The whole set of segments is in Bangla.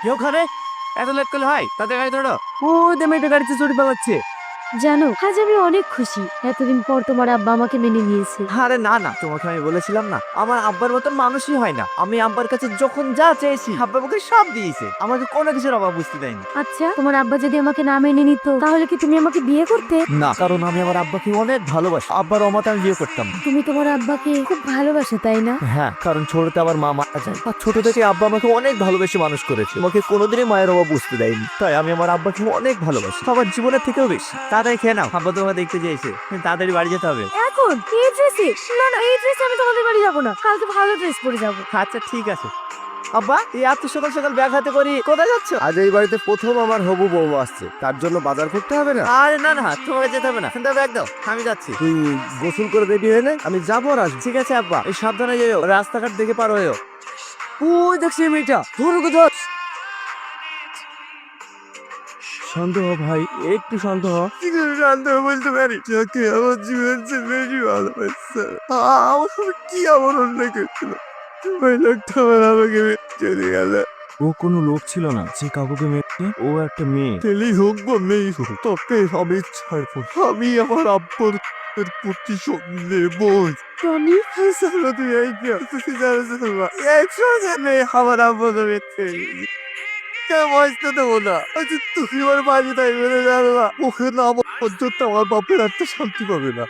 কি ওখানে এত লেট করলে হয়? তাদের গাড়ি ধরো। ও মেয়েটা গাড়িতে চড়ে পালাচ্ছে। জানো আজ আমি অনেক খুশি, এতদিন পর তোমার আব্বা আমাকে মেনে নিয়েছে। আরে না না, তোমাকে আমি বলেছিলাম না, আমার আব্বার মতন মানুষই হয় না। আমি আব্বার কাছে যখন যা চেয়েছি আব্বা আমাকে সব দিয়েছে, আমাকে কোনো কিছুর অভাব বুঝতে দেয়নি। আচ্ছা, তোমার আব্বা যদি আমাকে না মেনে নিত তাহলে কি তুমি আমাকে বিয়ে করতে? না, কারণ আমি আমার আব্বাকে অনেক ভালোবাসি। আব্বার অমতে আমি বিয়ে করতাম না। তুমি তোমার আব্বাকে খুব ভালোবাসো তাই না? হ্যাঁ, কারণ ছোটতে আমার মা মারা যায়, আর ছোট থেকে আব্বা আমাকে অনেক ভালোবেসে মানুষ করেছে, আমাকে কোনোদিনই মায়ের অভাব বুঝতে দেয়নি। তাই আমি আমার আব্বাকে অনেক ভালোবাসি, আমার জীবনের থেকেও বেশি। তাড়াতাড়ি খেয়ে নাও, আব্বা তোমাকে দেখতে চেয়েছে, তাড়াতাড়ি বাড়ি যেতে হবে। এখন এই ড্রেসে? না না, এই ড্রেসে আমি তোমাদের বাড়ি যাবো না, কালকে ভালো ড্রেস পরে যাবো। আচ্ছা ঠিক আছে। আব্বা, এই এত সকাল সকাল ব্যাগ হাতে করি কোথায় যাচ্ছ? আজ এই বাড়িতে প্রথম আমার হবু বউ আসছে, তার জন্য বাজার করতে হবে না। আরে না না, তোমাকে যেতে হবে না, ব্যাগ দাও, আমি যাচ্ছি। তুই গোসল করে রেডি হয়ে নে, আমি যাবো আর আসবো। ঠিক আছে আব্বা, এই সাবধানে যেও, রাস্তাঘাট দেখে পার হয়েও। ওই দেখছি এই মেয়েটা, ধর ধর। শান্ত হ ভাই, একটু শান্ত হ। শান্ত বলতে পারি, যাকে আমার জীবন চেয়ে বেশি ভালোবাসছে, আমার সাথে কি আমার অন্যায় করছিল, ওই লোকটা আমার আমাকে চলে গেল। ও কোনো লোক ছিল না যে কাকুকে মেরেছে, ও একটা মেয়ে। ছেলেই হোক বা মেয়েই হোক, তোকে আমি ছাড়বো। আমি আমার আব্বুর প্রতিশোধ নেবই। টনি, সালা তুই এই কি তুই জানিস না, একশো জানে আমার আব্বুকে মেরেছে। বয়সটা দেবো না, তুমি আমার বাড়ি তাই মেরে যাবে না, ওকে না আমার পর্যন্ত আমার বাপের একটা শান্তি পাবে না।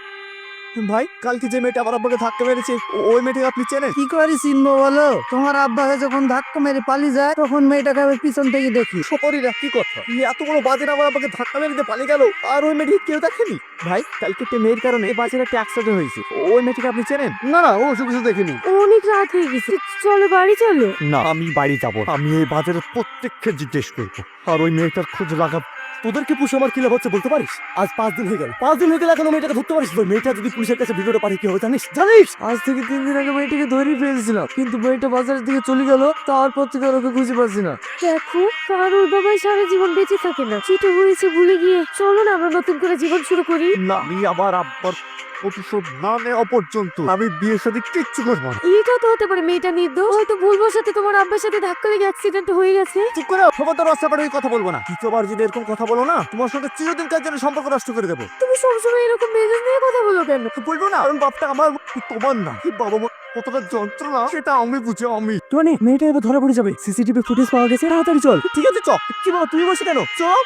ভাই, কালকে যে মেয়েটা আমার আব্বাকে ধাক্কা মেরেছে, ওই মেয়েটাকে আপনি চেনেন? কি করে চিনবো বলো? তোমার আব্বাকে যখন ধাক্কা মেরে পালিয়ে যায় তখন মেয়েটাকে আমি পিছন থেকে দেখি। সপরিরা কি কথা, এত বড় বাজের আমার আব্বাকে ধাক্কা মেরে দিয়ে পালিয়ে গেল, আর ওই মেয়েটিকে কেউ দেখেনি? ভাই, কালকে একটা মেয়ের কারণে বাজের একটা অ্যাক্সিডেন্ট হয়েছে, ওই মেয়েটিকে আপনি চেনেন? না না, ও সব কিছু দেখিনি। অনেক রাত হয়ে গেছে, চলো বাড়ি চলো। না, আমি বাড়ি যাবো, আমি এই বাজারের প্রত্যেককে জিজ্ঞেস করবো, আর ওই মেয়েটার খোঁজ লাগাব। তোদেরকে পুষে আমার কি লাভ হচ্ছে বলতে পারিস? আজ 5 দিন হয়ে গেল, 5 দিন হয়ে গেলে এখনো মেয়েটাকে ধরতে পারিস? ওই মেয়েটা যদি পুলিশের কাছে ভিডিওটা পাঠিয়ে কি হবে জানিস? জানিস? আজ থেকে 3 দিন আগে মেয়েটাকে ধরেই ফেলেছিলাম, কিন্তু মেয়েটা বাজারের দিকে চলে গেল, তারপর থেকে আর ওকে খুঁজে পাচ্ছি না। দেখো, কারোর বাবাই সারা জীবন বেঁচে থাকে না, যেটা হয়েছে ভুলে গিয়ে চলো না আমরা নতুন করে জীবন শুরু করি। না, আমি আমার আব্বার প্রতিশোধ না নেওয়া পর্যন্ত আমি বিয়ের সাথে কিচ্ছু করবো না। এটাও তো হতে পারে মেয়েটা নির্দোষ, হয়তো ভুলবশত তোমার আব্বার সাথে ধাক্কা লেগে অ্যাক্সিডেন্ট হয়ে গেছে। চুপ করে খবরদার রাস্তাঘাটে ওই কথা বলবো না। দ্বিতীয়বার যদি এরকম কথা বলো না, তোমার সঙ্গে চিরদিনকার জন্য সম্পর্ক নষ্ট করে দেবো। তুমি সবসময় এরকম মেজাজ নিয়ে কথা বলো কেন? বলবো না, কারণ বাপটা আমার, তোমার না। এই বাবা মা কতটা যন্ত্রণা সেটা আমি বুঝি। আমি টনি, মেয়েটা এবার ধরা পড়ে যাবে, সিসিটিভি ফুটেজ পাওয়া গেছে, তাড়াতাড়ি চল। ঠিক আছে, চল। কি বাবা, তুমি বসে কেন? চল।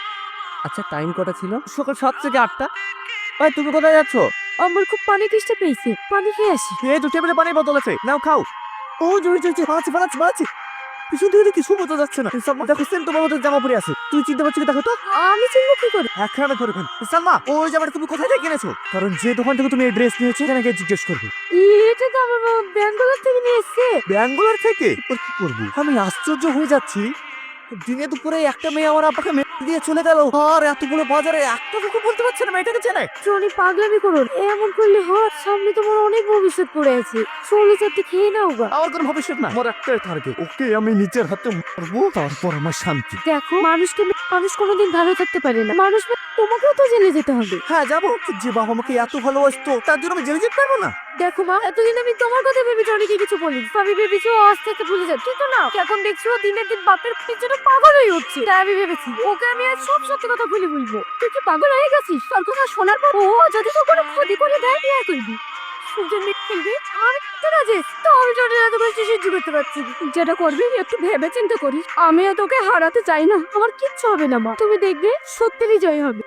আচ্ছা, টাইম কটা ছিল? সকাল 7 থেকে 8টা। ভাই, তুমি কোথায় যাচ্ছ? আমার খুব পানি তেষ্টা পেয়েছে, পানি খেয়ে আসি। এই তো টেবিলে পানির বোতল আছে, নাও খাও। ও জোরে জোরে বাড়াচ্ছি। পিছন থেকে দেখি সুবোঝা যাচ্ছে না। সালমা, দেখো সেম তোমার মতো জামা পরে আছে, তুই চিনতে পারছিস কি? দেখো তো। আমি চিনবো কি করে? একখানা করে ফেল। সালমা, ওই জামাটা তুমি কোথায় থেকে কিনেছো? কারণ যে দোকান থেকে তুমি এই ড্রেস নিয়েছো সেখানে গিয়ে জিজ্ঞেস করবে। এটা তো আমার বাবা ব্যাঙ্গালোর থেকে নিয়ে এসছে। ব্যাঙ্গালোর থেকে? এরপর কি করবো? আমি আশ্চর্য হয়ে যাচ্ছি, দিনে দুপুরে একটা মেয়ে আমার আব্বাকে মেরে দিয়ে চলে গেল, আর এতগুলো বাজারে একটা লোক বলতে পারছে না মেয়েটাকে চেনে। টনি, পাগলামি করুন, এমন করলে হয়? সামনে তোমার অনেক ভবিষ্যৎ পড়ে আছে, চলো চারটে খেয়ে নাও গা। আমার কোনো ভবিষ্যৎ না, আমার একটাই টার্গেট, ওকে আমি নিজের হাতে মারবো, তারপর আমার শান্তি। দেখো, মানুষ কোনোদিন ভালো থাকতে পারে না, মানুষ তোমাকেও তো জেলে যেতে হবে। হ্যাঁ যাবো, যে বাবা আমাকে এত ভালোবাসতো তার জন্য আমি জেলে যেতে পারবো না? দেখো মা, এতদিন আমি তোমার কথা ভেবে টনিকে কিছু বলি, আমি ভেবেছি ও আজ থেকে ভুলে যাবে, কিন্তু না, এখন দেখছি ও দিনের দিন বাপের পিছনে পাগল হয়ে উঠছে। তাই আমি ভেবেছি ওকে আমি আজ সব সত্যি কথা খুলে বলবো। তুই কি পাগল হয়ে গেছিস? তোর কথা শোনার পর ও যদি তোর কোনো ক্ষতি করে দেয়, কি আর করবি? সুজন খেলবি, আমি তো রাজি, তো আমি টনির এত বেশি সহ্য করতে পারছি না। যেটা করবি একটু ভেবে চিন্তে করিস, আমিও তোকে হারাতে চাই না। আমার কিচ্ছু হবে না মা, তুমি দেখবে সত্যিই জয় হবে।